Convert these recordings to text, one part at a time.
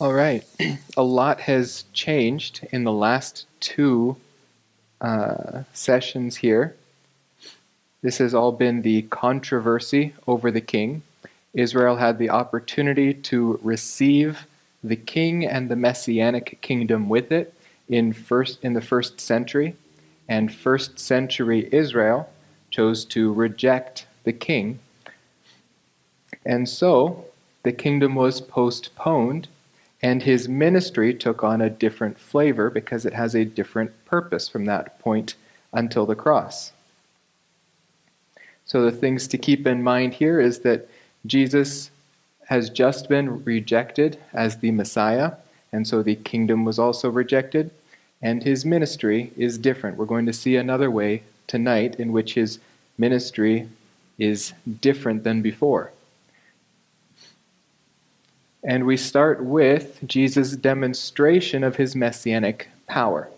All right. A lot has changed in the last two sessions here. This has all been the controversy over the king. Israel had the opportunity to receive the king and the messianic kingdom with it in the first century, and first century Israel chose to reject the king. And so the kingdom was postponed, and his ministry took on a different flavor because it has a different purpose from that point until the cross. So the things to keep in mind here is that Jesus has just been rejected as the Messiah, and so the kingdom was also rejected, and his ministry is different. We're going to see another way tonight in which his ministry is different than before. And we start with Jesus' demonstration of his messianic power.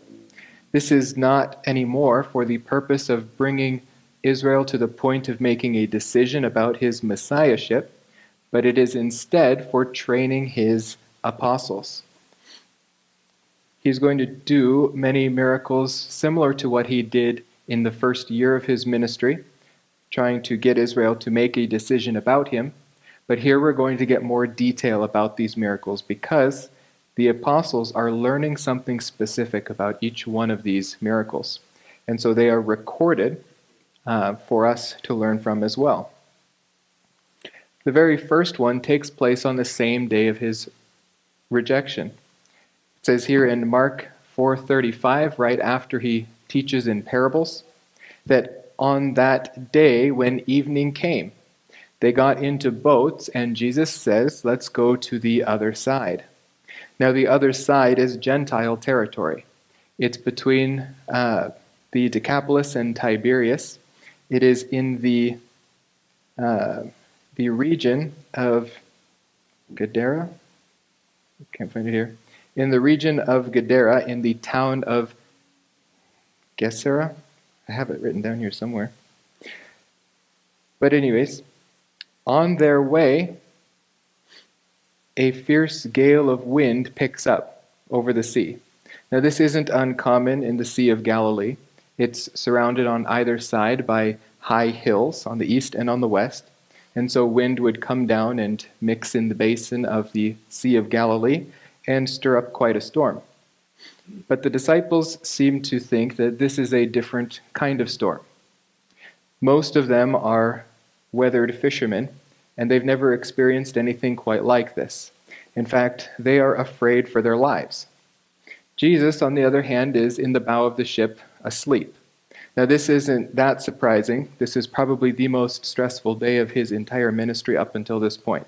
This is not anymore for the purpose of bringing Israel to the point of making a decision about his messiahship, but it is instead for training his apostles. He's going to do many miracles similar to what he did in the first year of his ministry, trying to get Israel to make a decision about him. But here we're going to get more detail about these miracles because the apostles are learning something specific about each one of these miracles. And so they are recorded for us to learn from as well. The very first one takes place on the same day of his rejection. It says here in Mark 4:35, right after he teaches in parables, that on that day when evening came, they got into boats, and Jesus says, let's go to the other side. Now, the other side is Gentile territory. It's between the Decapolis and Tiberias. It is in the region of Gadara. Can't find it here. In the region of Gadara, in the town of Gesera. I have it written down here somewhere. But anyways, on their way, a fierce gale of wind picks up over the sea. Now, this isn't uncommon in the Sea of Galilee. It's surrounded on either side by high hills on the east and on the west. And so wind would come down and mix in the basin of the Sea of Galilee and stir up quite a storm. But the disciples seem to think that this is a different kind of storm. Most of them are weathered fishermen, and they've never experienced anything quite like this. In fact, they are afraid for their lives. Jesus, on the other hand, is in the bow of the ship asleep. Now, this isn't that surprising. This is probably the most stressful day of his entire ministry up until this point.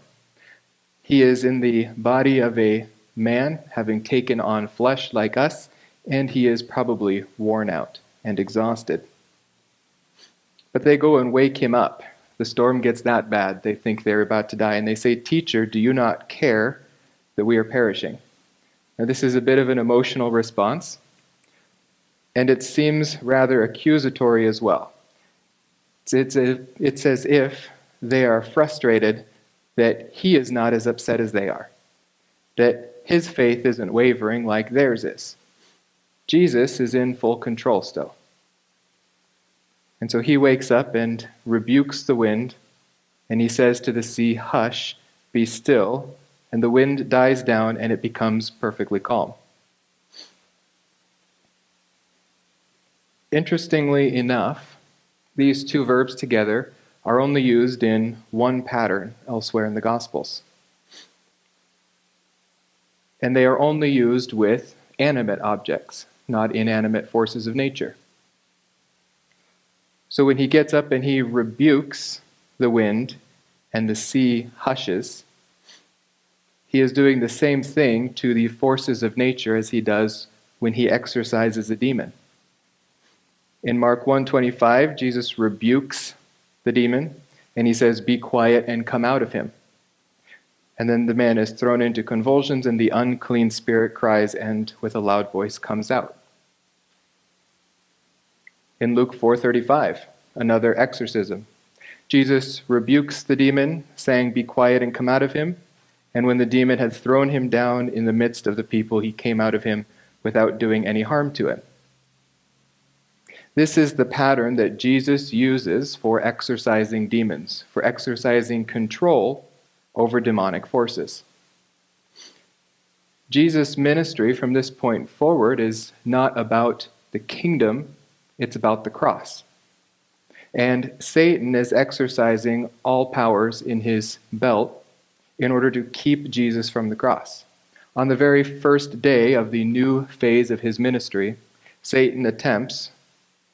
He is in the body of a man, having taken on flesh like us, and he is probably worn out and exhausted. But they go and wake him up. The storm gets that bad. They think they're about to die, and they say, "Teacher, do you not care that we are perishing?" Now, this is a bit of an emotional response, and it seems rather accusatory as well. It's as if they are frustrated that he is not as upset as they are, that his faith isn't wavering like theirs is. Jesus is in full control still. And so he wakes up and rebukes the wind, and he says to the sea, "Hush, be still," and the wind dies down and it becomes perfectly calm. Interestingly enough, these two verbs together are only used in one pattern elsewhere in the Gospels. And they are only used with animate objects, not inanimate forces of nature. So when he gets up and he rebukes the wind and the sea hushes, he is doing the same thing to the forces of nature as he does when he exorcises a demon. In Mark 1:25, Jesus rebukes the demon, and he says, "Be quiet and come out of him." And then the man is thrown into convulsions, and the unclean spirit cries and with a loud voice comes out. In Luke 4:35, another exorcism, Jesus rebukes the demon, saying, "Be quiet and come out of him." And when the demon had thrown him down in the midst of the people, he came out of him without doing any harm to him. This is the pattern that Jesus uses for exorcising demons, for exercising control over demonic forces. Jesus' ministry from this point forward is not about the kingdom, it's about the cross. And Satan is exercising all powers in his belt in order to keep Jesus from the cross. On the very first day of the new phase of his ministry, Satan attempts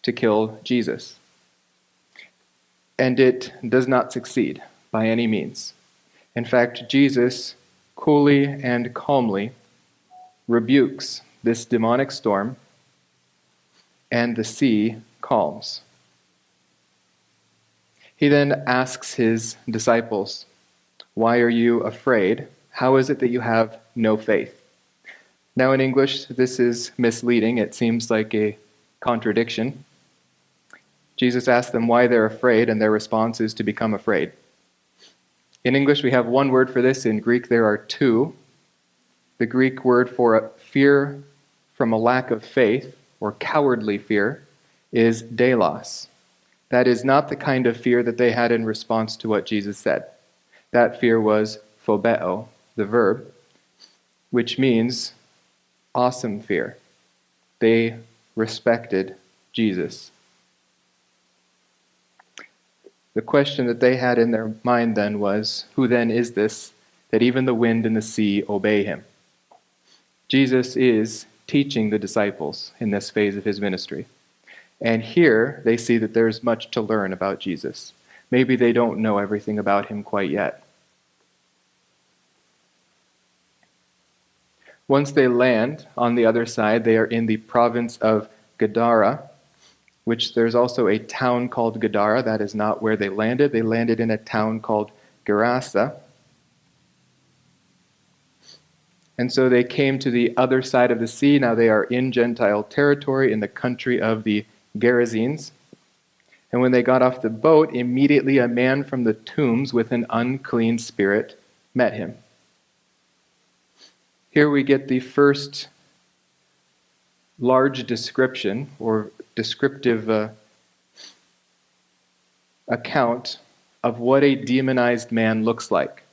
to kill Jesus. And it does not succeed by any means. In fact, Jesus coolly and calmly rebukes this demonic storm, and the sea calms. He then asks his disciples, "Why are you afraid? How is it that you have no faith?" Now in English, this is misleading. It seems like a contradiction. Jesus asks them why they're afraid, and their response is to become afraid. In English, we have one word for this. In Greek, there are two. The Greek word for fear from a lack of faith, or cowardly fear, is delos. That is not the kind of fear that they had in response to what Jesus said. That fear was phobeo, the verb, which means awesome fear. They respected Jesus. The question that they had in their mind then was, who then is this that even the wind and the sea obey him? Jesus is teaching the disciples in this phase of his ministry. And here they see that there's much to learn about Jesus. Maybe they don't know everything about him quite yet. Once they land on the other side, they are in the province of Gadara, which there's also a town called Gadara. That is not where they landed. They landed in a town called Gerasa. And so they came to the other side of the sea. Now they are in Gentile territory in the country of the Gerasenes. And when they got off the boat, immediately a man from the tombs with an unclean spirit met him. Here we get the first large description or descriptive account of what a demonized man looks like.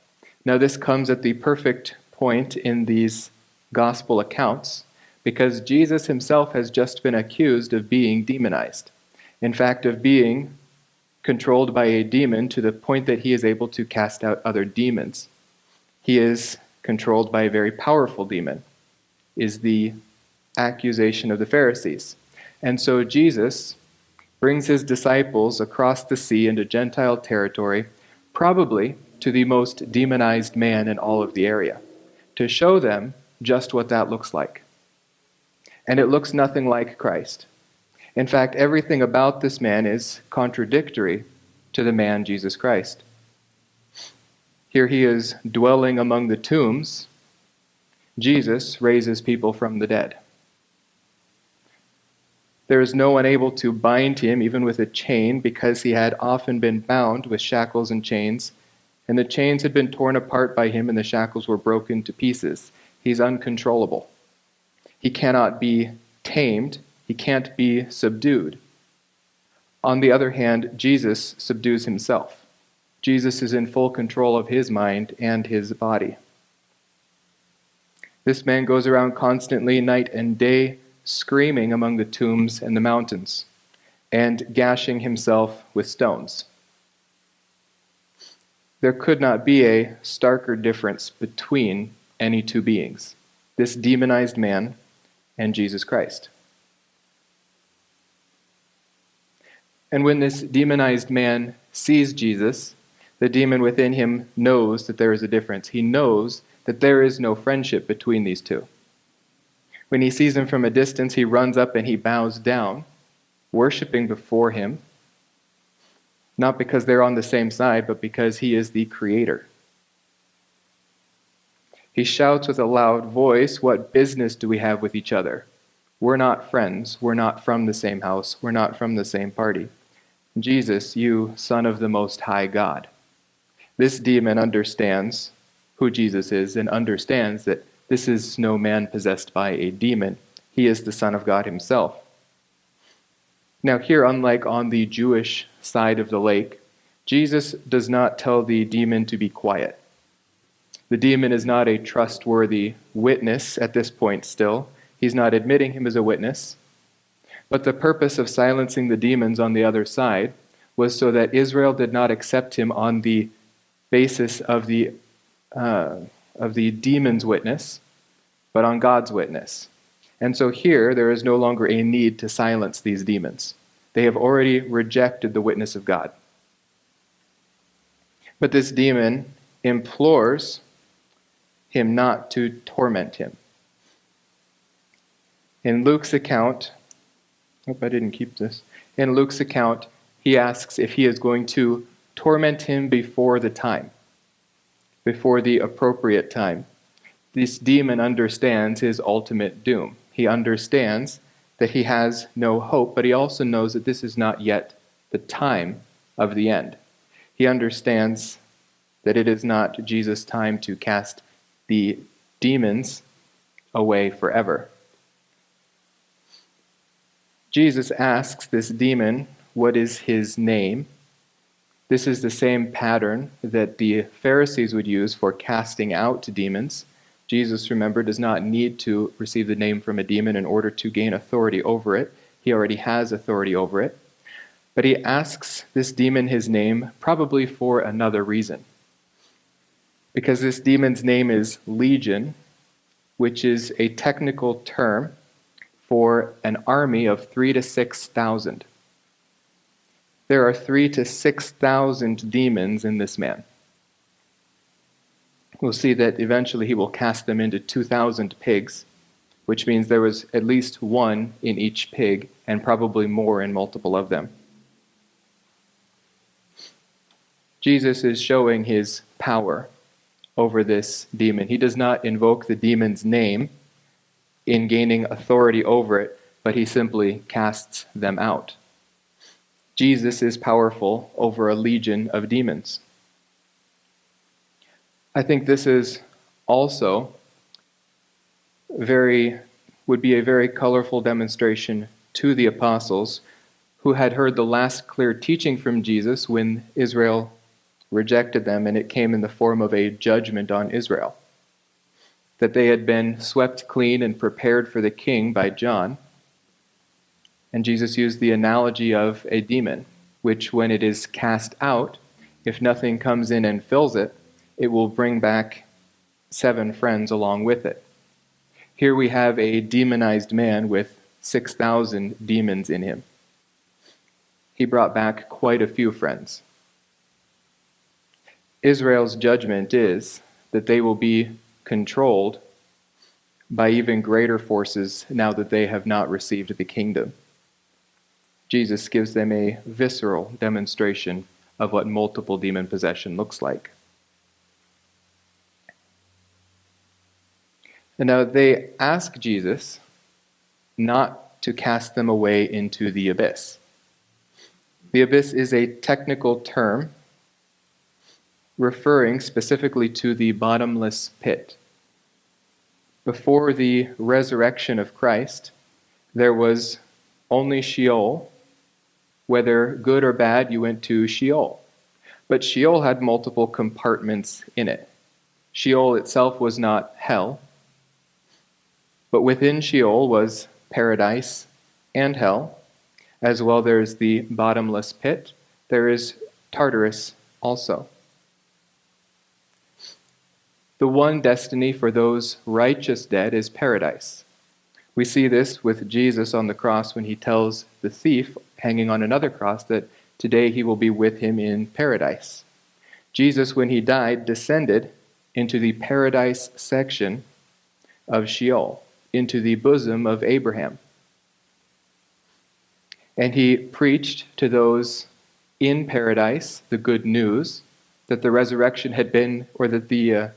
Now this comes at the perfect point in these gospel accounts because Jesus himself has just been accused of being demonized. In fact, of being controlled by a demon to the point that he is able to cast out other demons. He is controlled by a very powerful demon, is the accusation of the Pharisees. And so Jesus brings his disciples across the sea into Gentile territory, probably to the most demonized man in all of the area, to show them just what that looks like. And it looks nothing like Christ. In fact, everything about this man is contradictory to the man Jesus Christ. Here he is dwelling among the tombs. Jesus raises people from the dead. There is no one able to bind him, even with a chain, because he had often been bound with shackles and chains, and the chains had been torn apart by him, and the shackles were broken to pieces. He's uncontrollable. He cannot be tamed. He can't be subdued. On the other hand, Jesus subdues himself. Jesus is in full control of his mind and his body. This man goes around constantly, night and day, screaming among the tombs and the mountains, and gashing himself with stones. There could not be a starker difference between any two beings, this demonized man and Jesus Christ. And when this demonized man sees Jesus, the demon within him knows that there is a difference. He knows that there is no friendship between these two. When he sees him from a distance, he runs up and he bows down, worshiping before him, not because they're on the same side, but because he is the creator. He shouts with a loud voice, "What business do we have with each other? We're not friends. We're not from the same house. We're not from the same party. Jesus, you Son of the Most High God." This demon understands who Jesus is and understands that this is no man possessed by a demon. He is the Son of God himself. Now here, unlike on the Jewish side of the lake, Jesus does not tell the demon to be quiet. The demon is not a trustworthy witness at this point still. He's not admitting him as a witness. But the purpose of silencing the demons on the other side was so that Israel did not accept him on the basis of the demon's witness, but on God's witness. And so here, there is no longer a need to silence these demons. They have already rejected the witness of God. But this demon implores him not to torment him. In Luke's account, In Luke's account, he asks if he is going to torment him before the time, before the appropriate time. This demon understands his ultimate doom. He understands that he has no hope, but he also knows that this is not yet the time of the end. He understands that it is not Jesus' time to cast the demons away forever. Jesus asks this demon, what is his name? This is the same pattern that the Pharisees would use for casting out demons. Jesus, remember, does not need to receive the name from a demon in order to gain authority over it. He already has authority over it. But he asks this demon his name probably for another reason. Because this demon's name is Legion, which is a technical term for an army of 3,000 to 6,000. There are 3,000 to 6,000 demons in this man. We'll see that eventually he will cast them into 2,000 pigs, which means there was at least one in each pig, and probably more in multiple of them. Jesus is showing his power over this demon. He does not invoke the demon's name in gaining authority over it, but he simply casts them out. Jesus is powerful over a legion of demons. I think this is also would be a very colorful demonstration to the apostles who had heard the last clear teaching from Jesus when Israel rejected them, and it came in the form of a judgment on Israel. That they had been swept clean and prepared for the king by John. And Jesus used the analogy of a demon, which when it is cast out, if nothing comes in and fills it, it will bring back 7 friends along with it. Here we have a demonized man with 6,000 demons in him. He brought back quite a few friends. Israel's judgment is that they will be controlled by even greater forces now that they have not received the kingdom. Jesus gives them a visceral demonstration of what multiple demon possession looks like. And now they ask Jesus not to cast them away into the abyss. The abyss is a technical term referring specifically to the bottomless pit. Before the resurrection of Christ, there was only Sheol. Whether good or bad, you went to Sheol. But Sheol had multiple compartments in it. Sheol itself was not hell, but within Sheol was paradise and hell. As well, there's the bottomless pit. There is Tartarus also. The one destiny for those righteous dead is paradise. We see this with Jesus on the cross when he tells the thief hanging on another cross that today he will be with him in paradise. Jesus, when he died, descended into the paradise section of Sheol, into the bosom of Abraham. And he preached to those in paradise the good news that the resurrection had been, or that the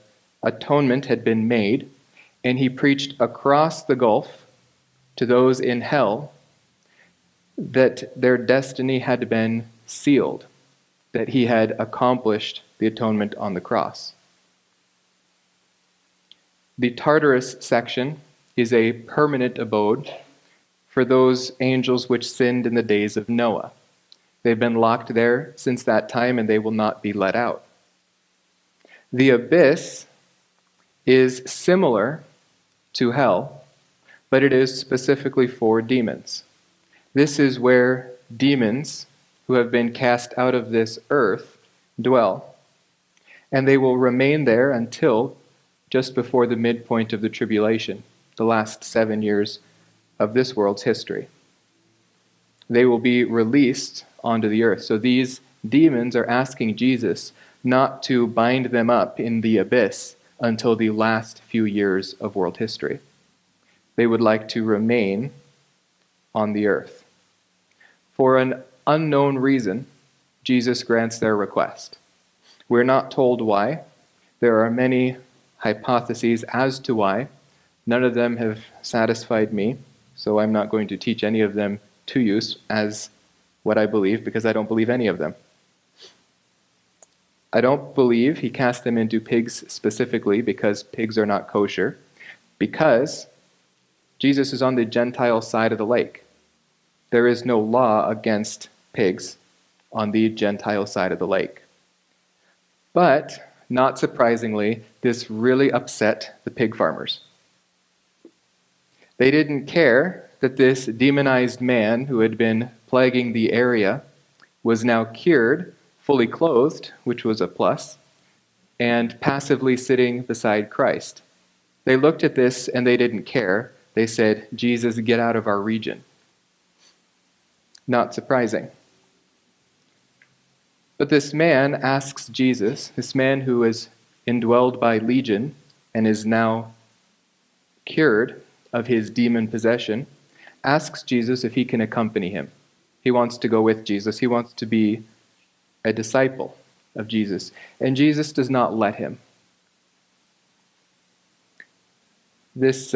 atonement had been made, and he preached across the gulf to those in hell that their destiny had been sealed, that he had accomplished the atonement on the cross. The Tartarus section is a permanent abode for those angels which sinned in the days of Noah. They've been locked there since that time, and they will not be let out. The abyss is similar to hell, but it is specifically for demons. This is where demons who have been cast out of this earth dwell, and they will remain there until just before the midpoint of the tribulation, the last 7 years of this world's history. They will be released onto the earth. So these demons are asking Jesus not to bind them up in the abyss until the last few years of world history. They would like to remain on the earth. For an unknown reason, Jesus grants their request. We're not told why. There are many hypotheses as to why. None of them have satisfied me, so I'm not going to teach any of them to you as what I believe, because I don't believe any of them. I don't believe he cast them into pigs specifically because pigs are not kosher, because Jesus is on the Gentile side of the lake. There is no law against pigs on the Gentile side of the lake. But, not surprisingly, this really upset the pig farmers. They didn't care that this demonized man who had been plaguing the area was now cured, fully clothed, which was a plus, and passively sitting beside Christ. They looked at this and they didn't care. They said, "Jesus, get out of our region." Not surprising. But this man asks Jesus, this man who is indwelled by legion and is now cured of his demon possession, asks Jesus if he can accompany him. He wants to go with Jesus. He wants to be a disciple of Jesus. And Jesus does not let him. This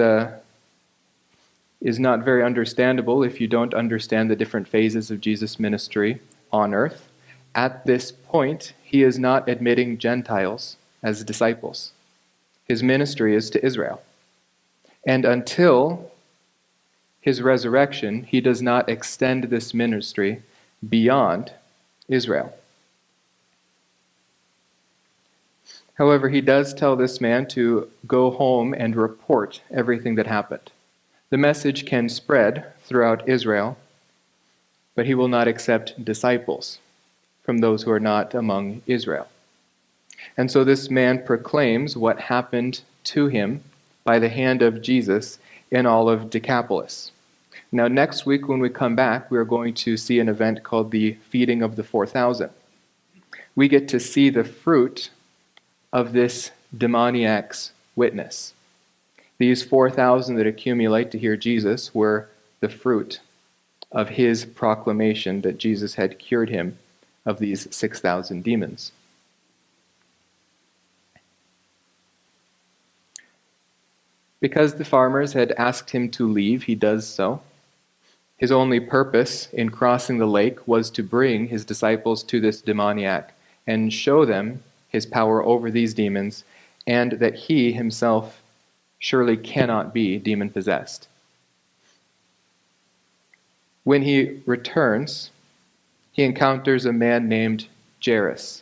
is not very understandable if you don't understand the different phases of Jesus' ministry on earth. At this point, he is not admitting Gentiles as disciples. His ministry is to Israel. And until his resurrection, he does not extend this ministry beyond Israel. However, he does tell this man to go home and report everything that happened. The message can spread throughout Israel, but he will not accept disciples from those who are not among Israel. And so this man proclaims what happened to him by the hand of Jesus in all of Decapolis. Now, next week when we come back, we are going to see an event called the Feeding of the 4,000. We get to see the fruit of this demoniac's witness. These 4,000 that accumulate to hear Jesus were the fruit of his proclamation that Jesus had cured him of these 6,000 demons. Because the farmers had asked him to leave, he does so. His only purpose in crossing the lake was to bring his disciples to this demoniac and show them his power over these demons, and that he himself surely cannot be demon-possessed. When he returns, he encounters a man named Jairus.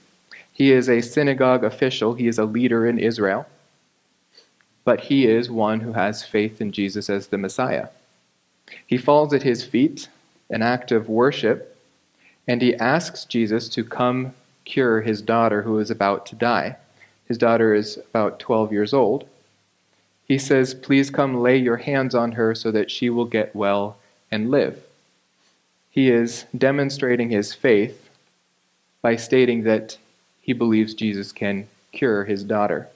He is a synagogue official. He is a leader in Israel. But he is one who has faith in Jesus as the Messiah. He falls at his feet, an act of worship, and he asks Jesus to come cure his daughter who is about to die. His daughter is about 12 years old. He says, "Please come lay your hands on her so that she will get well and live." He is demonstrating his faith by stating that he believes Jesus can cure his daughter.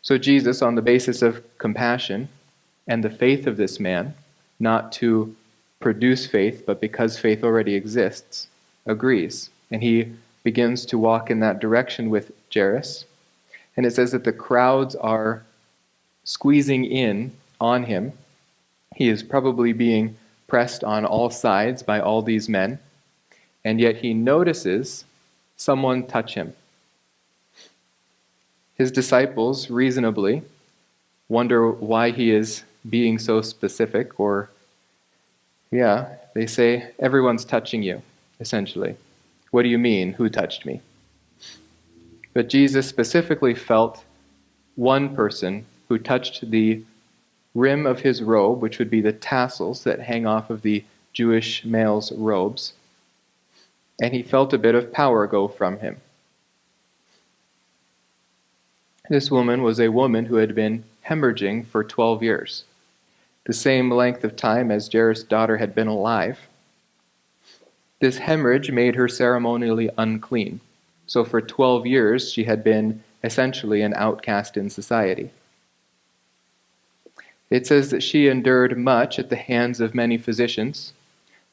So Jesus, on the basis of compassion and the faith of this man, not to produce faith, but because faith already exists, agrees. And he begins to walk in that direction with Jairus. And it says that the crowds are squeezing in on him. He is probably being pressed on all sides by all these men. And yet he notices someone touch him. His disciples reasonably wonder why he is being so specific, or, they say, everyone's touching you, essentially. What do you mean, who touched me? But Jesus specifically felt one person who touched the rim of his robe, which would be the tassels that hang off of the Jewish males' robes, and he felt a bit of power go from him. This woman was a woman who had been hemorrhaging for 12 years, the same length of time as Jairus' daughter had been alive. This hemorrhage made her ceremonially unclean. So for 12 years, she had been essentially an outcast in society. It says that she endured much at the hands of many physicians.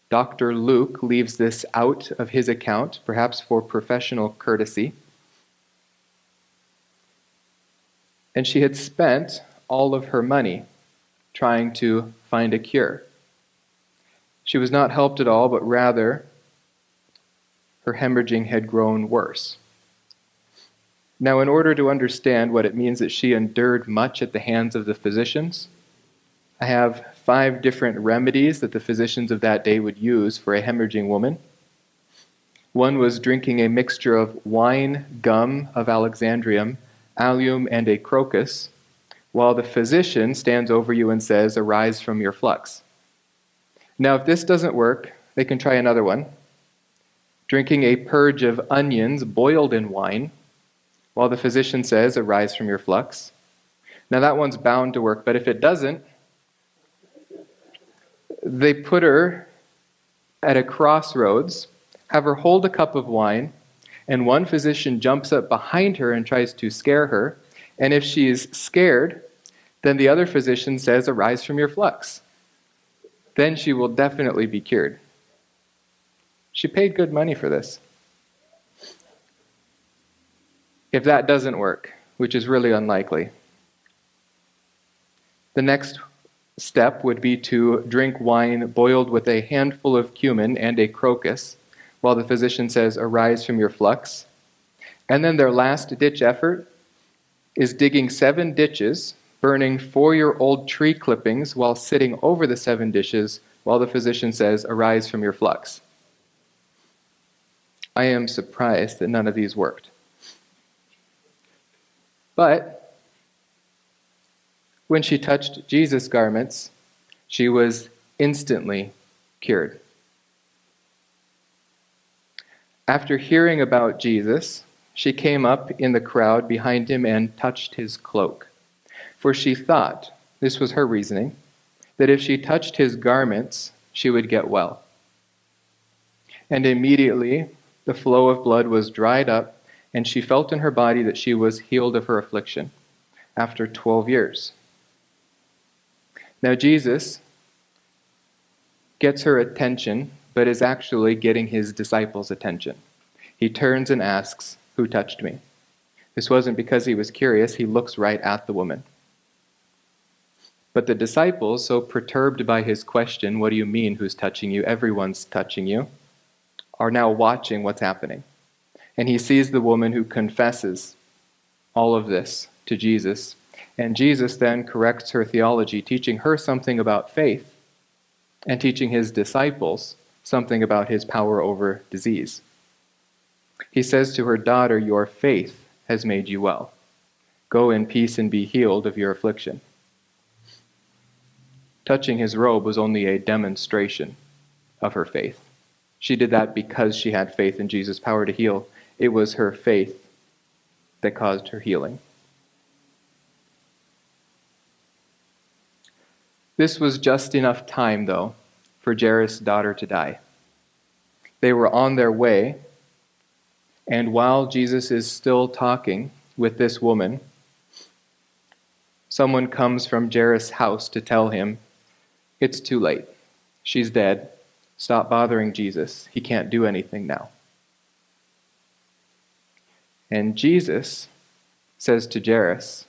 Dr. Luke leaves this out of his account, perhaps for professional courtesy. And she had spent all of her money trying to find a cure. She was not helped at all, but rather her hemorrhaging had grown worse. Now, in order to understand what it means that she endured much at the hands of the physicians, I have 5 different remedies that the physicians of that day would use for a hemorrhaging woman. One was drinking a mixture of wine, gum of Alexandrium, allium, and a crocus, while the physician stands over you and says, "Arise from your flux." Now, if this doesn't work, they can try another one. Drinking a purge of onions boiled in wine, while the physician says, "Arise from your flux." Now, that one's bound to work, but if it doesn't, they put her at a crossroads, have her hold a cup of wine, and one physician jumps up behind her and tries to scare her. And if she is scared, then the other physician says, "Arise from your flux." Then she will definitely be cured. She paid good money for this. If that doesn't work, which is really unlikely, the next step would be to drink wine boiled with a handful of cumin and a crocus, while the physician says, "Arise from your flux." And then their last-ditch effort is digging 7 ditches, burning 4-year-old tree clippings while sitting over the 7 dishes, while the physician says, "Arise from your flux." I am surprised that none of these worked. But when she touched Jesus' garments, she was instantly cured. After hearing about Jesus, she came up in the crowd behind him and touched his cloak. For she thought, this was her reasoning, that if she touched his garments, she would get well. And immediately the flow of blood was dried up, and she felt in her body that she was healed of her affliction after 12 years. Now Jesus gets her attention, but is actually getting his disciples' attention. He turns and asks, "Who touched me?" This wasn't because he was curious. He looks right at the woman. But the disciples, so perturbed by his question, "What do you mean, who's touching you? Everyone's touching you," are now watching what's happening. And he sees the woman who confesses all of this to Jesus. And Jesus then corrects her theology, teaching her something about faith and teaching his disciples something about his power over disease. He says to her, "Daughter, your faith has made you well. Go in peace and be healed of your affliction." Touching his robe was only a demonstration of her faith. She did that because she had faith in Jesus' power to heal. It was her faith that caused her healing. This was just enough time, though, for Jairus' daughter to die. They were on their way, and while Jesus is still talking with this woman, someone comes from Jairus' house to tell him, "It's too late. She's dead. Stop bothering Jesus. He can't do anything now." And Jesus says to Jairus,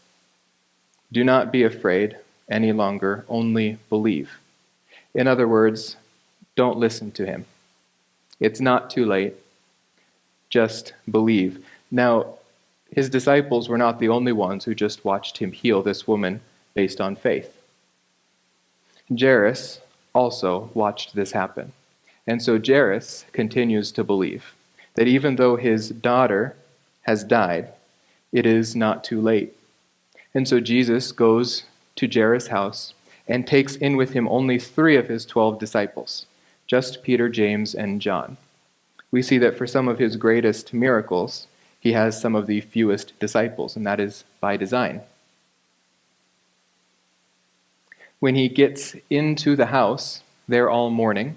"Do not be afraid any longer, only believe." In other words, don't listen to him. It's not too late. Just believe. Now, his disciples were not the only ones who just watched him heal this woman based on faith. Jairus also watched this happen. And so Jairus continues to believe that even though his daughter has died, it is not too late. And so Jesus goes to Jairus' house and takes in with him only 3 of his 12 disciples, just Peter, James, and John. We see that for some of his greatest miracles, he has some of the fewest disciples, and that is by design. When he gets into the house, they're all mourning,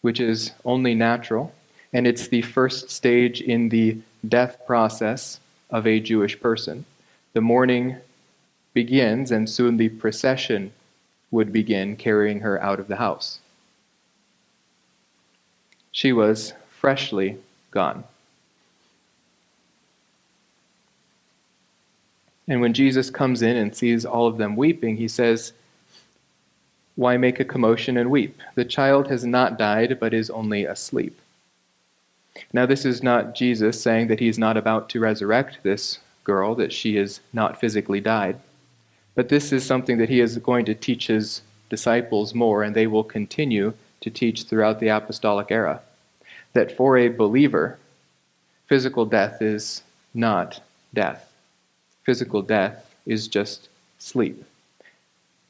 which is only natural, and it's the first stage in the death process of a Jewish person. The mourning begins, and soon the procession would begin carrying her out of the house. She was freshly gone. And when Jesus comes in and sees all of them weeping, he says, "Why make a commotion and weep? The child has not died, but is only asleep." Now, this is not Jesus saying that he's not about to resurrect this girl, that she has not physically died. But this is something that he is going to teach his disciples more, and they will continue to teach throughout the apostolic era. That for a believer, physical death is not death. Physical death is just sleep,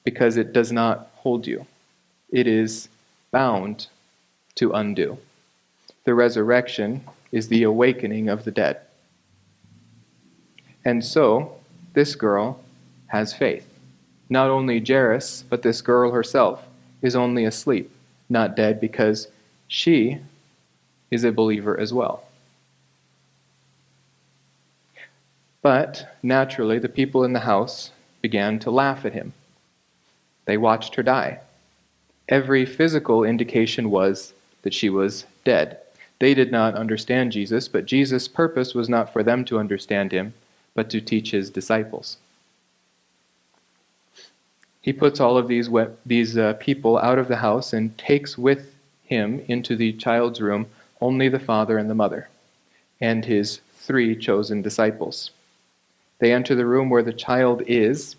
because it does not hold you. It is bound to undo. The resurrection is the awakening of the dead. And so, this girl has faith. Not only Jairus, but this girl herself is only asleep, not dead, because she is a believer as well. But naturally, the people in the house began to laugh at him. They watched her die. Every physical indication was that she was dead. They did not understand Jesus, but Jesus' purpose was not for them to understand him, but to teach his disciples. He puts all of these people out of the house and takes with him into the child's room only the father and the mother, and his 3 chosen disciples. They enter the room where the child is.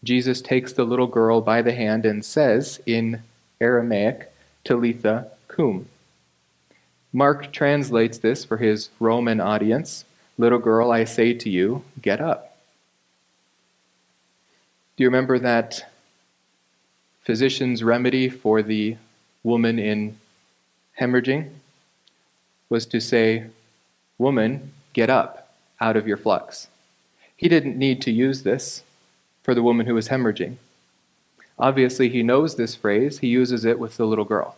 Jesus takes the little girl by the hand and says in Aramaic, "Talitha cum." Mark translates this for his Roman audience, "Little girl, I say to you, get up." Do you remember that physician's remedy for the woman in hemorrhaging was to say, "Woman, get up out of your flux"? He didn't need to use this for the woman who was hemorrhaging. Obviously, he knows this phrase. He uses it with the little girl.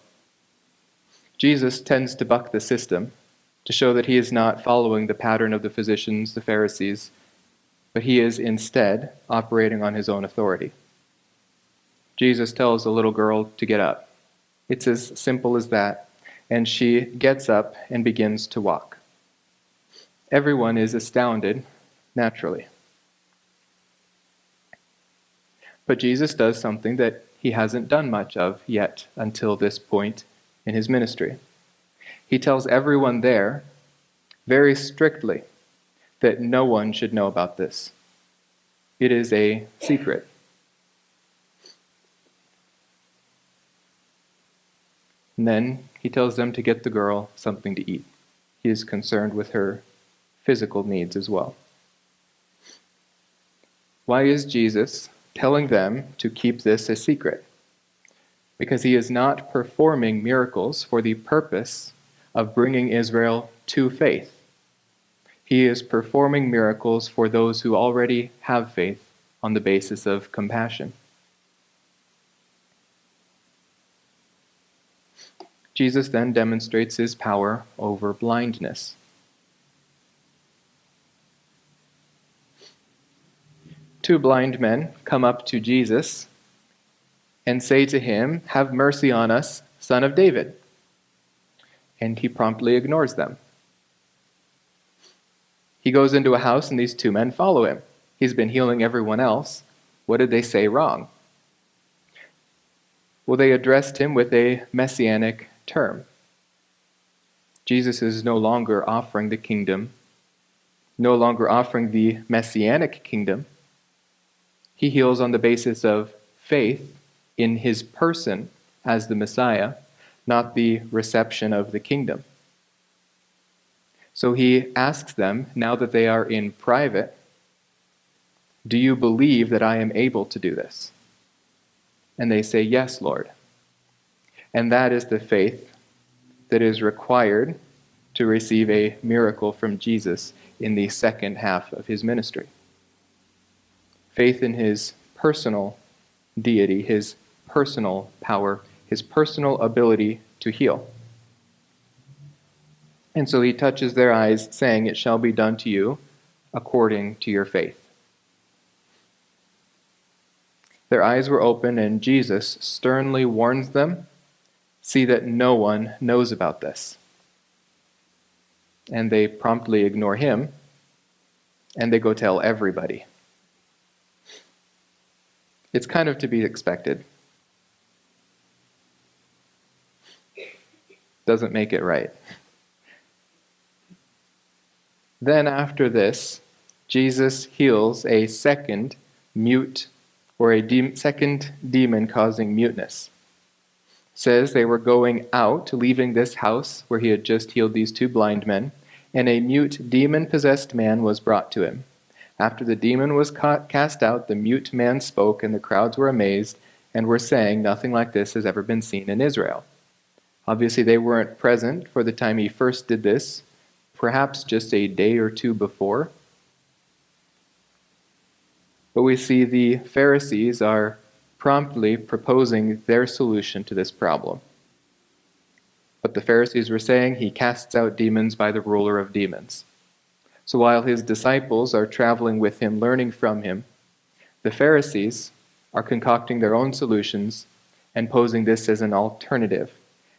Jesus tends to buck the system to show that he is not following the pattern of the physicians, the Pharisees, but he is instead operating on his own authority. Jesus tells the little girl to get up. It's as simple as that, and she gets up and begins to walk. Everyone is astounded, naturally. But Jesus does something that he hasn't done much of yet until this point in his ministry. He tells everyone there, very strictly, that no one should know about this. It is a secret. And then he tells them to get the girl something to eat. He is concerned with her physical needs as well. Why is Jesus telling them to keep this a secret? Because he is not performing miracles for the purpose of bringing Israel to faith. He is performing miracles for those who already have faith on the basis of compassion. Jesus then demonstrates his power over blindness. Two blind men come up to Jesus and say to him, "Have mercy on us, Son of David." And he promptly ignores them. He goes into a house and these 2 men follow him. He's been healing everyone else. What did they say wrong? Well, they addressed him with a messianic term. Jesus is no longer offering the kingdom, no longer offering the messianic kingdom. He heals on the basis of faith in his person as the Messiah, not the reception of the kingdom. So he asks them, now that they are in private, do you believe that I am able to do this? And they say, yes, Lord. And that is the faith that is required to receive a miracle from Jesus in the second half of his ministry. Faith in his personal deity, his personal power, his personal ability to heal. And so he touches their eyes, saying, it shall be done to you according to your faith. Their eyes were open, and Jesus sternly warns them, see that no one knows about this. And they promptly ignore him, and they go tell everybody. It's kind of to be expected. Doesn't make it right. Then after this, Jesus heals a second mute, or a second demon causing muteness. It says they were going out, leaving this house where he had just healed these two blind men, and a mute demon-possessed man was brought to him. After the demon was cast out, the mute man spoke, and the crowds were amazed and were saying, nothing like this has ever been seen in Israel. Obviously, they weren't present for the time he first did this, perhaps just a day or two before. But we see the Pharisees are promptly proposing their solution to this problem. But the Pharisees were saying he casts out demons by the ruler of demons. So while his disciples are traveling with him, learning from him, the Pharisees are concocting their own solutions and posing this as an alternative.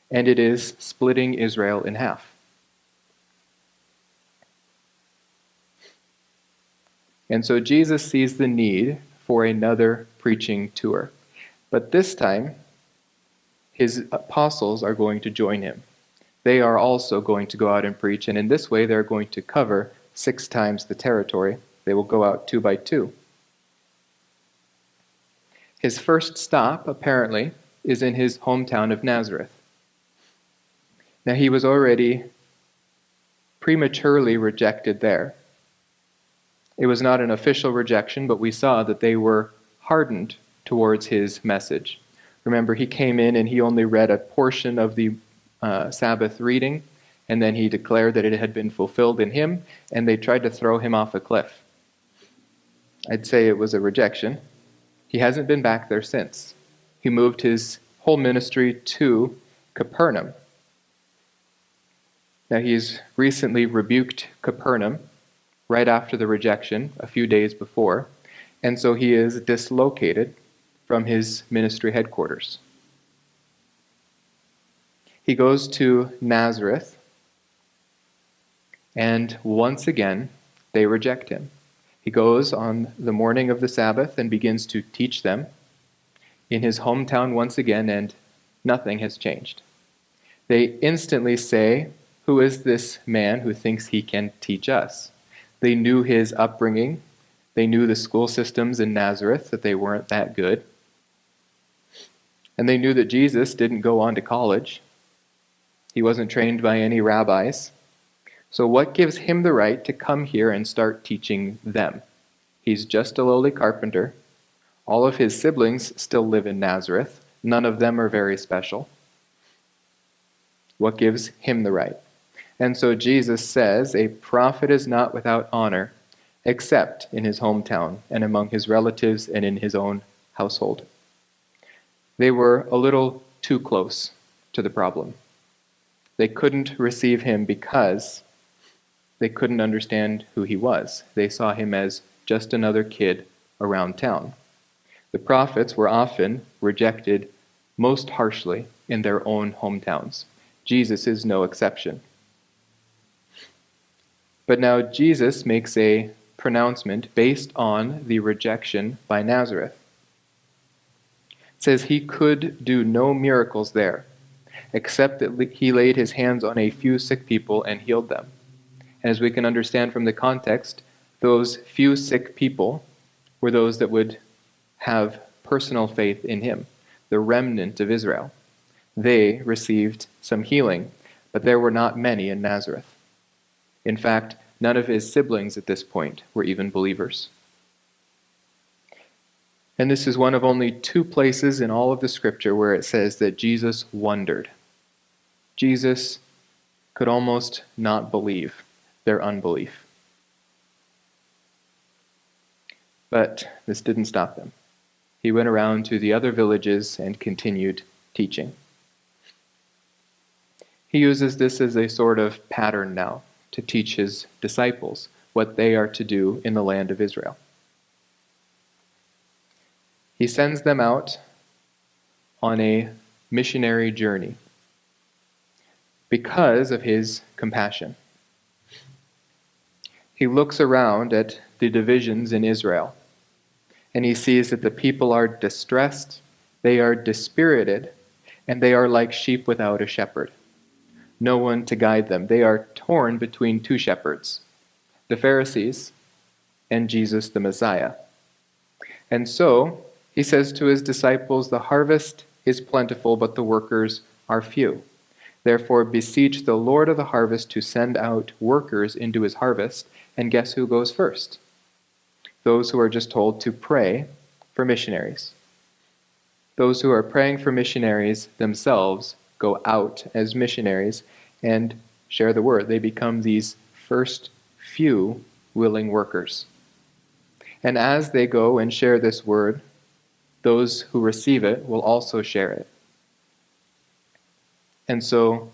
And it is splitting Israel in half. And so Jesus sees the need for another preaching tour. But this time, his apostles are going to join him. They are also going to go out and preach, and in this way they're going to cover 6 times the territory. They will go out 2 by 2. His first stop, apparently, is in his hometown of Nazareth. Now, he was already prematurely rejected there. It was not an official rejection, but we saw that they were hardened towards his message. Remember, he came in and he only read a portion of the Sabbath reading, and then he declared that it had been fulfilled in him, and they tried to throw him off a cliff. I'd say it was a rejection. He hasn't been back there since. He moved his whole ministry to Capernaum. Now, he's recently rebuked Capernaum right after the rejection, a few days before, and so he is dislocated from his ministry headquarters. He goes to Nazareth, and once again, they reject him. He goes on the morning of the Sabbath and begins to teach them in his hometown once again, and nothing has changed. They instantly say, who is this man who thinks he can teach us? They knew his upbringing. They knew the school systems in Nazareth, that they weren't that good. And they knew that Jesus didn't go on to college. He wasn't trained by any rabbis. So what gives him the right to come here and start teaching them? He's just a lowly carpenter. All of his siblings still live in Nazareth. None of them are very special. What gives him the right? And so Jesus says, a prophet is not without honor, except in his hometown and among his relatives and in his own household. They were a little too close to the problem. They couldn't receive him because they couldn't understand who he was. They saw him as just another kid around town. The prophets were often rejected most harshly in their own hometowns. Jesus is no exception. But now Jesus makes a pronouncement based on the rejection by Nazareth. It says he could do no miracles there, except that he laid his hands on a few sick people and healed them. And as we can understand from the context, those few sick people were those that would have personal faith in him, the remnant of Israel. They received some healing, but there were not many in Nazareth. In fact, none of his siblings at this point were even believers. And this is one of only 2 places in all of the scripture where it says that Jesus wondered. Jesus could almost not believe their unbelief. But this didn't stop them. He went around to the other villages and continued teaching. He uses this as a sort of pattern now to teach his disciples what they are to do in the land of Israel. He sends them out on a missionary journey because of his compassion. He looks around at the divisions in Israel, and he sees that the people are distressed, they are dispirited, and they are like sheep without a shepherd. No one to guide them. They are torn between 2 shepherds, the Pharisees and Jesus the Messiah. And so, he says to his disciples, the harvest is plentiful, but the workers are few. Therefore, beseech the Lord of the harvest to send out workers into his harvest. And guess who goes first? Those who are just told to pray for missionaries. Those who are praying for missionaries themselves go out as missionaries and share the word. They become these first few willing workers. And as they go and share this word, those who receive it will also share it. And so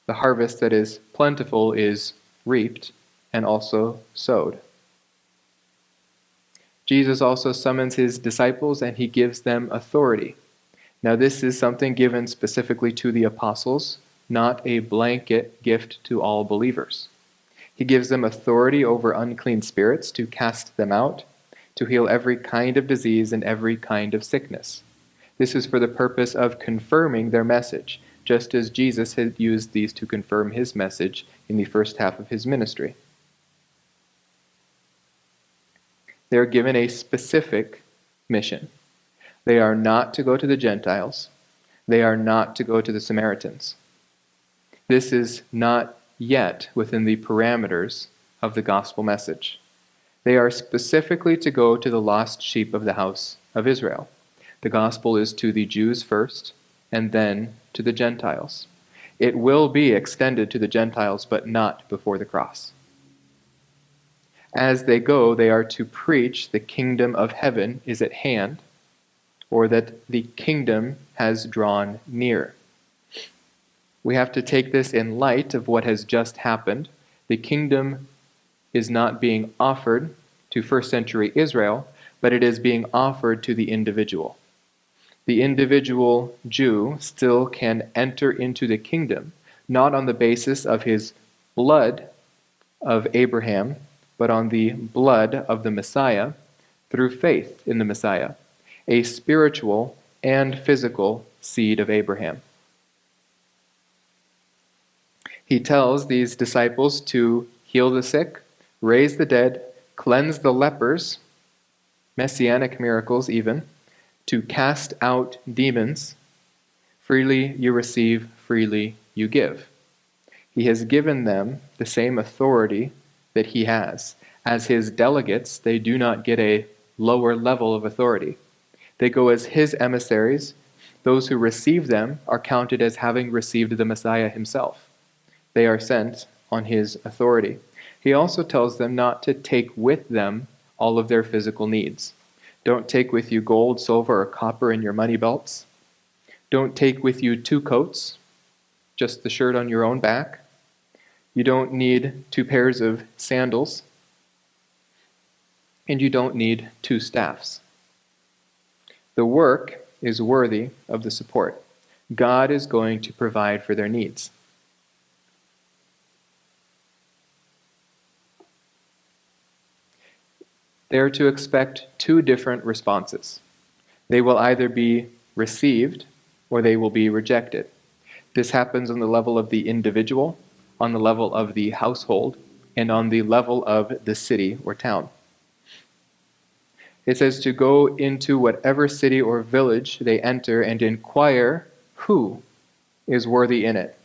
the harvest that is plentiful is reaped and also sowed. Jesus also summons his disciples and he gives them authority. Now, this is something given specifically to the apostles, not a blanket gift to all believers. He gives them authority over unclean spirits to cast them out, to heal every kind of disease and every kind of sickness. This is for the purpose of confirming their message, just as Jesus had used these to confirm his message in the first half of his ministry. They are given a specific mission. They are not to go to the Gentiles. They are not to go to the Samaritans. This is not yet within the parameters of the gospel message. They are specifically to go to the lost sheep of the house of Israel. The gospel is to the Jews first, and then to the Gentiles. It will be extended to the Gentiles, but not before the cross. As they go, they are to preach the kingdom of heaven is at hand, or that the kingdom has drawn near. We have to take this in light of what has just happened. The kingdom is not being offered to first century Israel, but it is being offered to the individual. The individual Jew still can enter into the kingdom, not on the basis of his blood of Abraham, but on the blood of the Messiah through faith in the Messiah, a spiritual and physical seed of Abraham. He tells these disciples to heal the sick, raise the dead, cleanse the lepers, messianic miracles even, to cast out demons. Freely you receive, freely you give. He has given them the same authority that he has. As his delegates, they do not get a lower level of authority. They go as his emissaries. Those who receive them are counted as having received the Messiah himself. They are sent on his authority. He also tells them not to take with them all of their physical needs. Don't take with you gold, silver, or copper in your money belts. Don't take with you 2 coats, just the shirt on your own back. You don't need 2 pairs of sandals. And you don't need 2 staffs. The work is worthy of the support. God is going to provide for their needs. They are to expect 2 different responses. They will either be received or they will be rejected. This happens on the level of the individual, on the level of the household, and on the level of the city or town. It says to go into whatever city or village they enter and inquire who is worthy in it,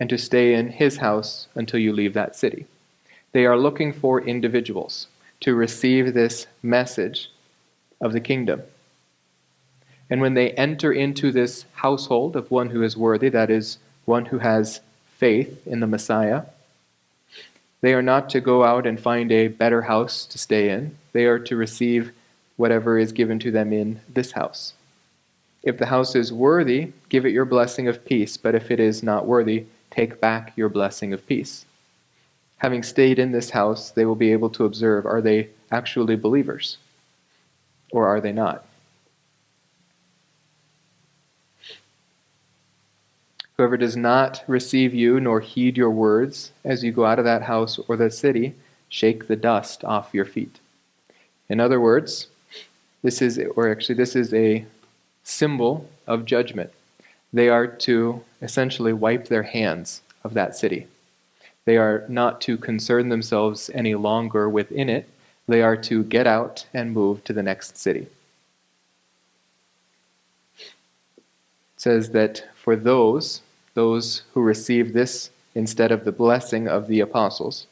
and to stay in his house until you leave that city. They are looking for individuals to receive this message of the kingdom. And when they enter into this household of one who is worthy, that is, one who has faith in the Messiah, they are not to go out and find a better house to stay in. They are to receive whatever is given to them in this house. If the house is worthy, give it your blessing of peace, but if it is not worthy, take back your blessing of peace. Having stayed in this house, they will be able to observe, are they actually believers, or are they not? Whoever does not receive you nor heed your words as you go out of that house or that city, shake the dust off your feet. In other words, this is a symbol of judgment. They are to essentially wipe their hands of that city. They are not to concern themselves any longer within it. They are to get out and move to the next city. It says that for those who receive this instead of the blessing of the apostles,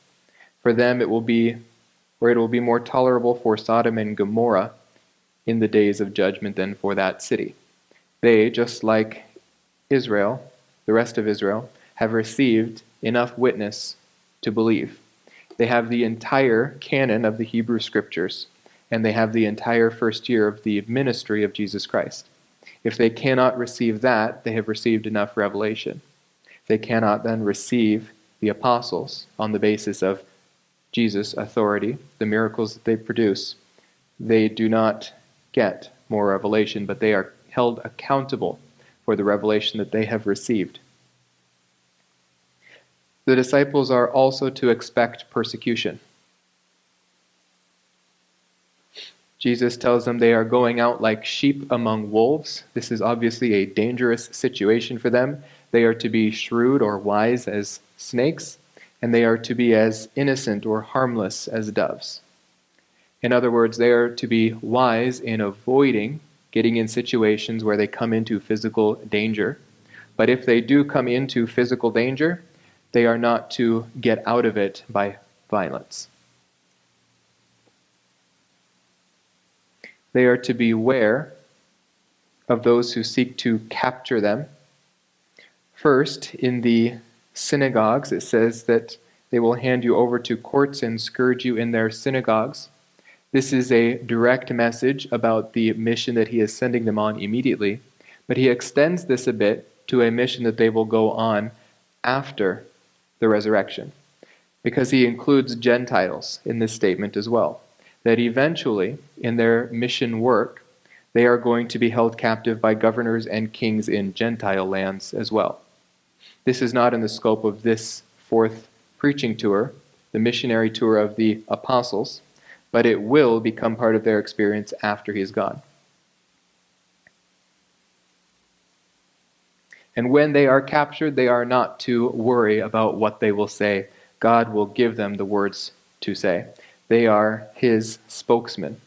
for them it will be more tolerable for Sodom and Gomorrah in the days of judgment than for that city. They, just like Israel, the rest of Israel, have received enough witness to believe. They have the entire canon of the Hebrew Scriptures, and they have the entire first year of the ministry of Jesus Christ. If they cannot receive that, they have received enough revelation. They cannot then receive the apostles on the basis of Jesus' authority, the miracles that they produce. They do not get more revelation, but they are held accountable for the revelation that they have received. The disciples are also to expect persecution. Jesus tells them they are going out like sheep among wolves. This is obviously a dangerous situation for them. They are to be shrewd or wise as snakes, and they are to be as innocent or harmless as doves. In other words, they are to be wise in avoiding getting in situations where they come into physical danger. But if they do come into physical danger, they are not to get out of it by violence. They are to beware of those who seek to capture them. First, in the synagogues, it says that they will hand you over to courts and scourge you in their synagogues. This is a direct message about the mission that he is sending them on immediately, but he extends this a bit to a mission that they will go on after the resurrection, because he includes Gentiles in this statement as well, that eventually, in their mission work, they are going to be held captive by governors and kings in Gentile lands as well. This is not in the scope of this fourth preaching tour, the missionary tour of the apostles, but it will become part of their experience after he is gone. And when they are captured, they are not to worry about what they will say. God will give them the words to say. They are his spokesman.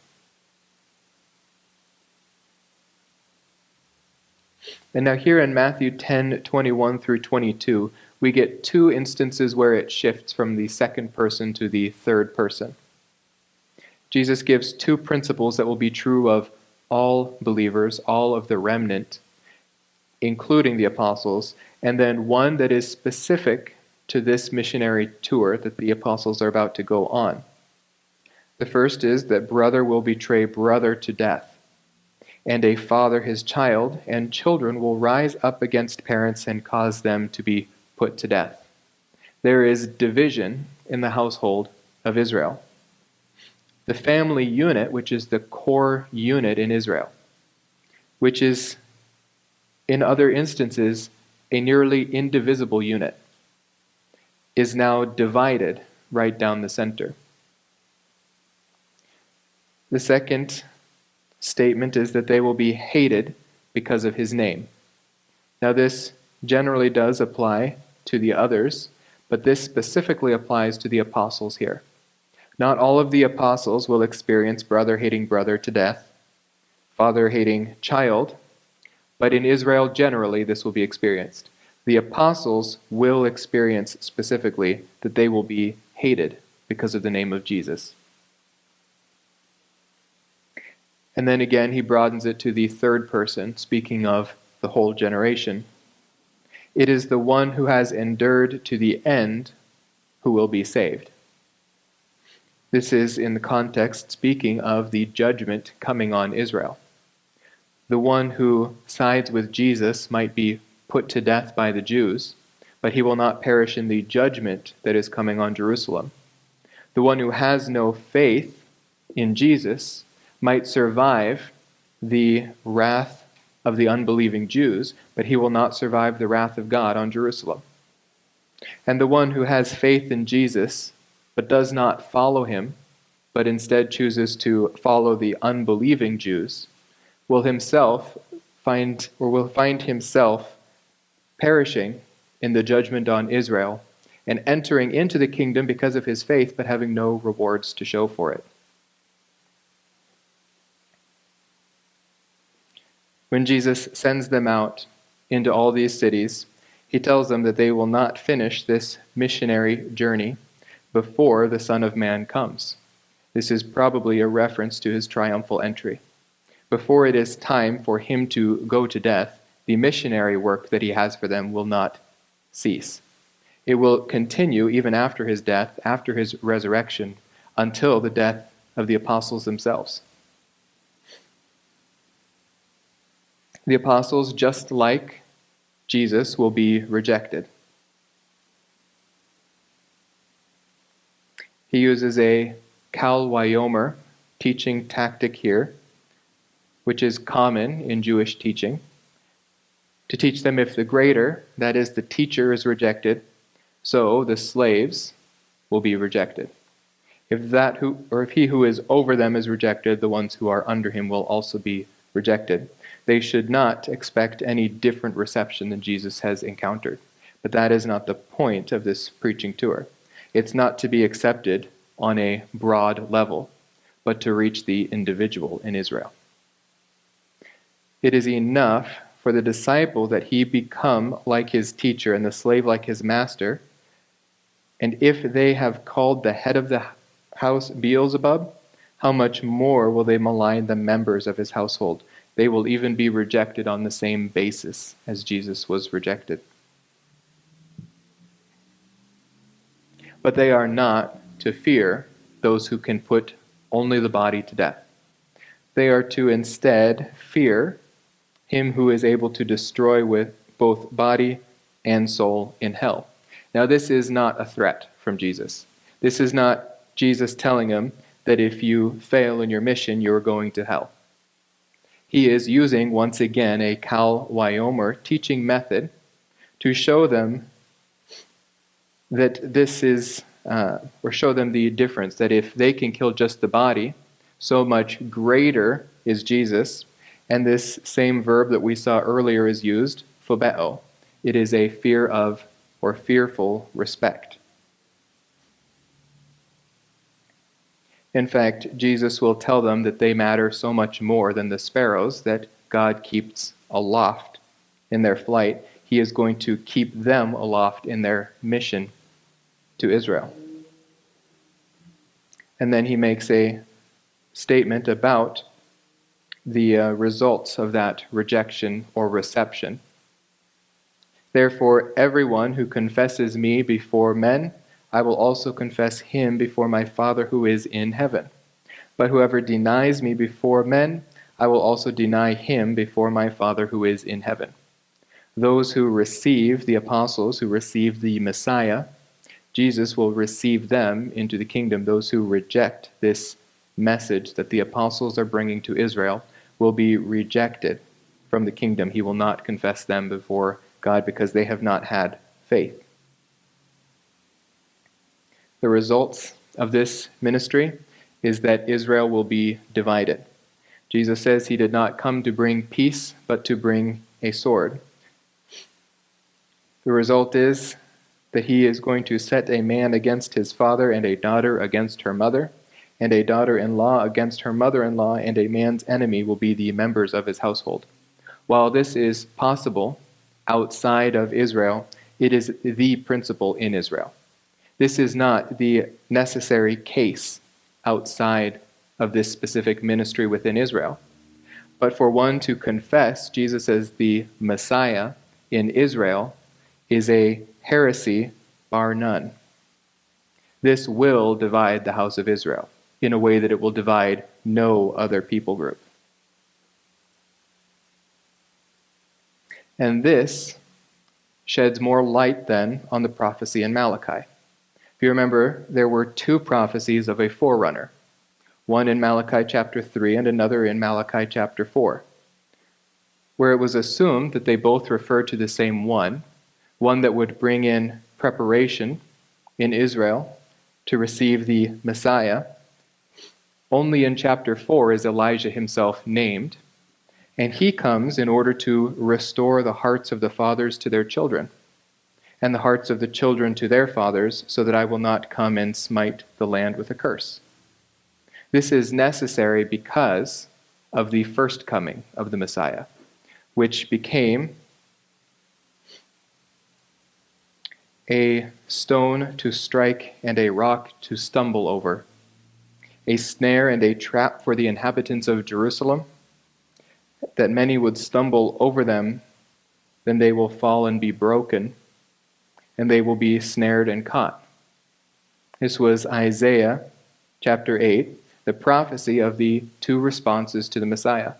And now here in Matthew 10:21 through 22, we get two instances where it shifts from the second person to the third person. Jesus gives two principles that will be true of all believers, all of the remnant, including the apostles, and then one that is specific to this missionary tour that the apostles are about to go on. The first is that brother will betray brother to death, and a father his child, and children will rise up against parents and cause them to be put to death. There is division in the household of Israel. The family unit, which is the core unit in Israel, which is, in other instances, a nearly indivisible unit, is now divided right down the center. The second statement is that they will be hated because of his name. Now this generally does apply to the others, but this specifically applies to the apostles here. Not all of the apostles will experience brother hating brother to death, father hating child, but in Israel generally this will be experienced. The apostles will experience specifically that they will be hated because of the name of Jesus. And then again, he broadens it to the third person, speaking of the whole generation. It is the one who has endured to the end who will be saved. This is in the context speaking of the judgment coming on Israel. The one who sides with Jesus might be put to death by the Jews, but he will not perish in the judgment that is coming on Jerusalem. The one who has no faith in Jesus might survive the wrath of the unbelieving Jews, but he will not survive the wrath of God on Jerusalem. And the one who has faith in Jesus, but does not follow him, but instead chooses to follow the unbelieving Jews, will find himself perishing in the judgment on Israel and entering into the kingdom because of his faith, but having no rewards to show for it. When Jesus sends them out into all these cities, he tells them that they will not finish this missionary journey before the Son of Man comes. This is probably a reference to his triumphal entry. Before it is time for him to go to death, the missionary work that he has for them will not cease. It will continue even after his death, after his resurrection, until the death of the apostles themselves. The apostles, just like Jesus, will be rejected. He uses a Kal Wayomer teaching tactic here, which is common in Jewish teaching, to teach them if the greater, that is, the teacher, is rejected, so the slaves will be rejected. If he who is over them is rejected, the ones who are under him will also be rejected. They should not expect any different reception than Jesus has encountered. But that is not the point of this preaching tour. It's not to be accepted on a broad level, but to reach the individual in Israel. It is enough for the disciple that he become like his teacher and the slave like his master. And if they have called the head of the house Beelzebub, how much more will they malign the members of his household? They will even be rejected on the same basis as Jesus was rejected. But they are not to fear those who can put only the body to death. They are to instead fear him who is able to destroy with both body and soul in hell. Now, this is not a threat from Jesus. This is not Jesus telling him that if you fail in your mission, you're going to hell. He is using, once again, a Kal Wayomer teaching method to show them that this is, or show them the difference, that if they can kill just the body, so much greater is Jesus. And this same verb that we saw earlier is used, phobeo. It is a fear of or fearful respect. In fact, Jesus will tell them that they matter so much more than the sparrows that God keeps aloft in their flight. He is going to keep them aloft in their mission to Israel. And then he makes a statement about the results of that rejection or reception. Therefore, everyone who confesses me before men, I will also confess him before my Father who is in heaven. But whoever denies me before men, I will also deny him before my Father who is in heaven. Those who receive the apostles, who receive the Messiah, Jesus will receive them into the kingdom. Those who reject this message that the apostles are bringing to Israel will be rejected from the kingdom. He will not confess them before God because they have not had faith. The results of this ministry is that Israel will be divided. Jesus says he did not come to bring peace, but to bring a sword. The result is that he is going to set a man against his father, and a daughter against her mother, and a daughter-in-law against her mother-in-law, and a man's enemy will be the members of his household. While this is possible outside of Israel, it is the principle in Israel. This is not the necessary case outside of this specific ministry within Israel. But for one to confess Jesus as the Messiah in Israel is a heresy, bar none. This will divide the house of Israel in a way that it will divide no other people group. And this sheds more light then on the prophecy in Malachi. If you remember, there were two prophecies of a forerunner, one in Malachi chapter 3 and another in Malachi chapter 4, where it was assumed that they both referred to the same one that would bring in preparation in Israel to receive the Messiah. Only in chapter 4 is Elijah himself named, and he comes in order to restore the hearts of the fathers to their children, and the hearts of the children to their fathers, so that I will not come and smite the land with a curse. This is necessary because of the first coming of the Messiah, which became a stone to strike and a rock to stumble over, a snare and a trap for the inhabitants of Jerusalem, that many would stumble over them, then they will fall and be broken, and they will be snared and caught. This was Isaiah chapter 8, the prophecy of the two responses to the Messiah.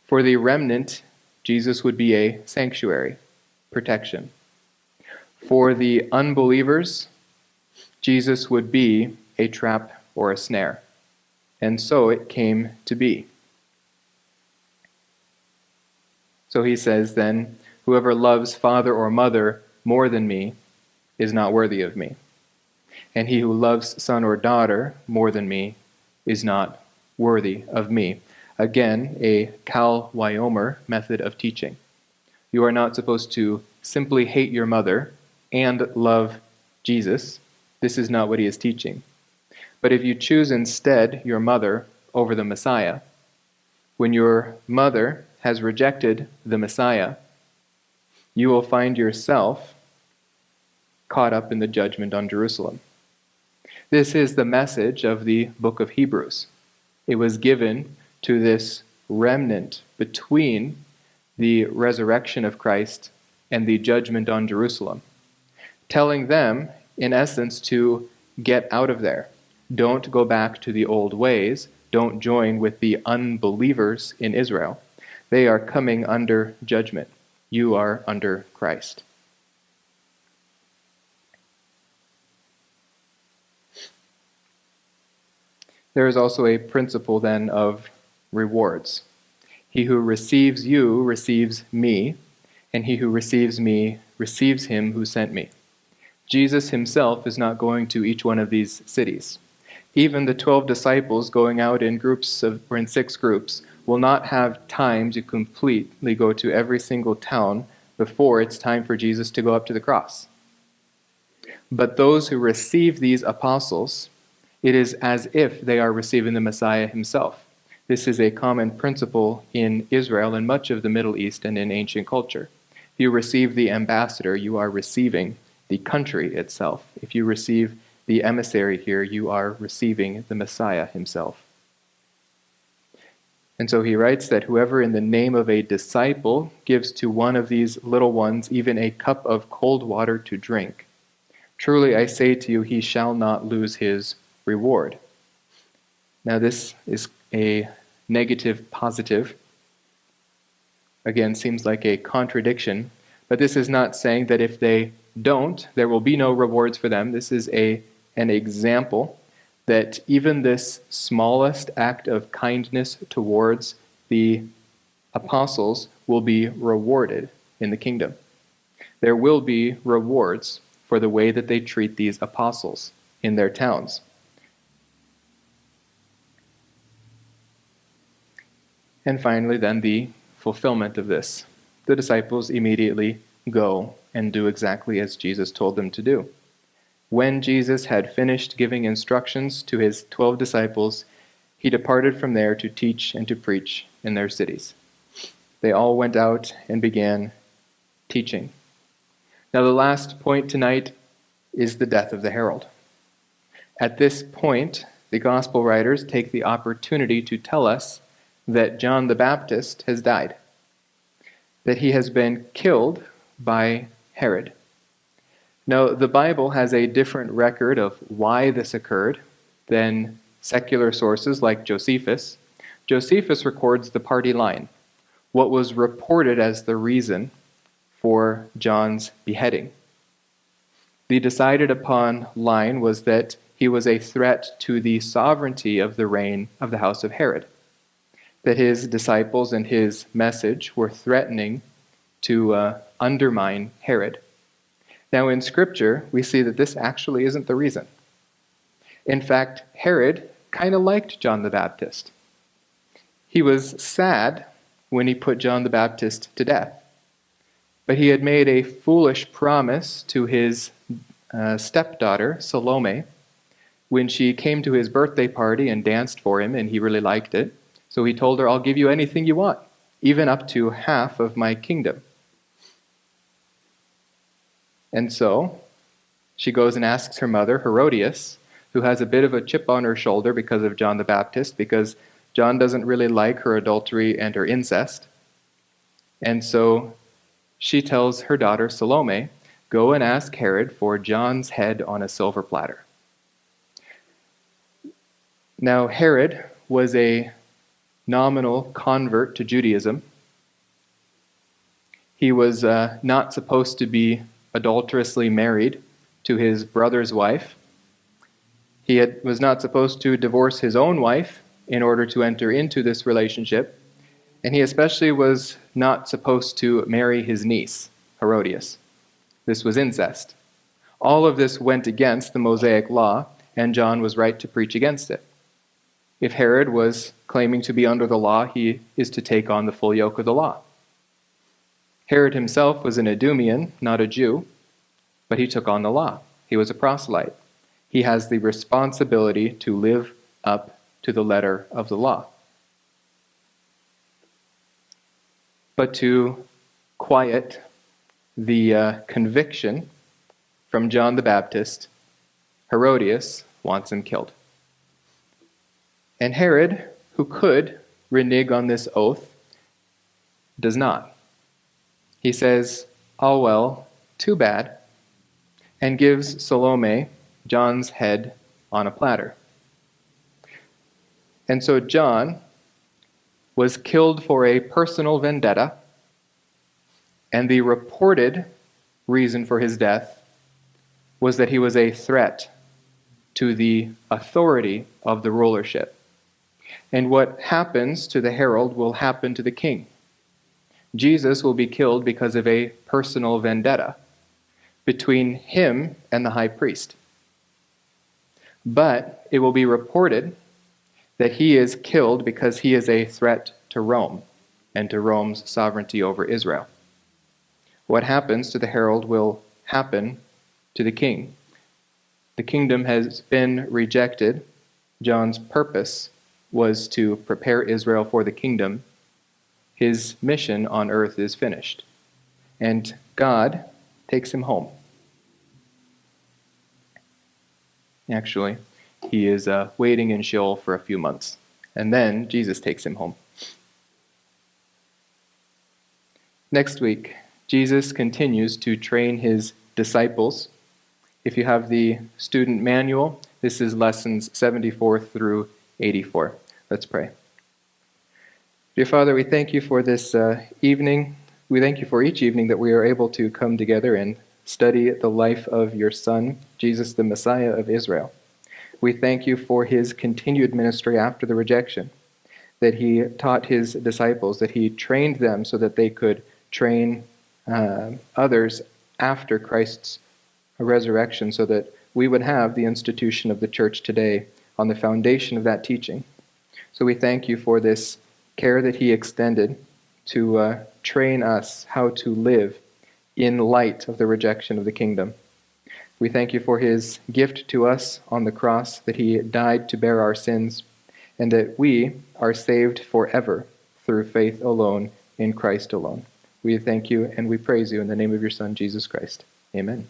For the remnant, Jesus would be a sanctuary, protection. For the unbelievers, Jesus would be a trap or a snare. And so it came to be. So he says then, whoever loves father or mother more than me is not worthy of me. And he who loves son or daughter more than me is not worthy of me. Again, a Cal Wyomer method of teaching. You are not supposed to simply hate your mother and love Jesus. This is not what he is teaching. But if you choose instead your mother over the Messiah, when your mother has rejected the Messiah, you will find yourself caught up in the judgment on Jerusalem. This is the message of the book of Hebrews. It was given to this remnant between the resurrection of Christ and the judgment on Jerusalem, telling them, in essence, to get out of there. Don't go back to the old ways. Don't join with the unbelievers in Israel. They are coming under judgment. You are under Christ. There is also a principle then of rewards. He who receives you receives me, and he who receives me receives him who sent me. Jesus himself is not going to each one of these cities. Even the 12 disciples going out in groups or in 6 groups will not have time to completely go to every single town before it's time for Jesus to go up to the cross. But those who receive these apostles, it is as if they are receiving the Messiah himself. This is a common principle in Israel and much of the Middle East and in ancient culture. If you receive the ambassador, you are receiving the country itself. If you receive the emissary here, you are receiving the Messiah himself. And so he writes that whoever in the name of a disciple gives to one of these little ones even a cup of cold water to drink, truly I say to you, he shall not lose his reward. Now this is a negative positive. Again, seems like a contradiction, but this is not saying that if they don't, there will be no rewards for them. This is an example that even this smallest act of kindness towards the apostles will be rewarded in the kingdom. There will be rewards for the way that they treat these apostles in their towns. And finally, then, the fulfillment of this. The disciples immediately go and do exactly as Jesus told them to do. When Jesus had finished giving instructions to his 12 disciples, he departed from there to teach and to preach in their cities. They all went out and began teaching. Now, the last point tonight is the death of the herald. At this point, the gospel writers take the opportunity to tell us that John the Baptist has died, that he has been killed by Herod. Now, the Bible has a different record of why this occurred than secular sources like Josephus. Josephus records the party line, what was reported as the reason for John's beheading. The decided upon line was that he was a threat to the sovereignty of the reign of the house of Herod, that his disciples and his message were threatening to undermine Herod. Now, in Scripture, we see that this actually isn't the reason. In fact, Herod kind of liked John the Baptist. He was sad when he put John the Baptist to death, but he had made a foolish promise to his stepdaughter, Salome, when she came to his birthday party and danced for him, and he really liked it. So he told her, "I'll give you anything you want, even up to half of my kingdom." And so she goes and asks her mother, Herodias, who has a bit of a chip on her shoulder because of John the Baptist, because John doesn't really like her adultery and her incest. And so she tells her daughter, Salome, "Go and ask Herod for John's head on a silver platter." Now, Herod was a nominal convert to Judaism. He was not supposed to be adulterously married to his brother's wife. He was not supposed to divorce his own wife in order to enter into this relationship. And he especially was not supposed to marry his niece, Herodias. This was incest. All of this went against the Mosaic law, and John was right to preach against it. If Herod was claiming to be under the law, he is to take on the full yoke of the law. Herod himself was an Idumean, not a Jew, but he took on the law. He was a proselyte. He has the responsibility to live up to the letter of the law. But to quiet the conviction from John the Baptist, Herodias wants him killed. And Herod, who could renege on this oath, does not. He says, "Oh well, too bad," and gives Salome John's head on a platter. And so John was killed for a personal vendetta, and the reported reason for his death was that he was a threat to the authority of the rulership. And what happens to the herald will happen to the king. Jesus will be killed because of a personal vendetta between him and the high priest. But it will be reported that he is killed because he is a threat to Rome and to Rome's sovereignty over Israel. What happens to the herald will happen to the king. The kingdom has been rejected. John's purpose was to prepare Israel for the kingdom. His mission on earth is finished. And God takes him home. Actually, he is waiting in Sheol for a few months. And then Jesus takes him home. Next week, Jesus continues to train his disciples. If you have the student manual, this is lessons 74 through 84. Let's pray. Dear Father, we thank you for this evening. We thank you for each evening that we are able to come together and study the life of your Son, Jesus, the Messiah of Israel. We thank you for his continued ministry after the rejection, that he taught his disciples, that he trained them so that they could train others after Christ's resurrection, so that we would have the institution of the church today on the foundation of that teaching. So we thank you for this care that he extended to train us how to live in light of the rejection of the kingdom. We thank you for his gift to us on the cross, that he died to bear our sins, and that we are saved forever through faith alone in Christ alone. We thank you and we praise you in the name of your Son, Jesus Christ. Amen.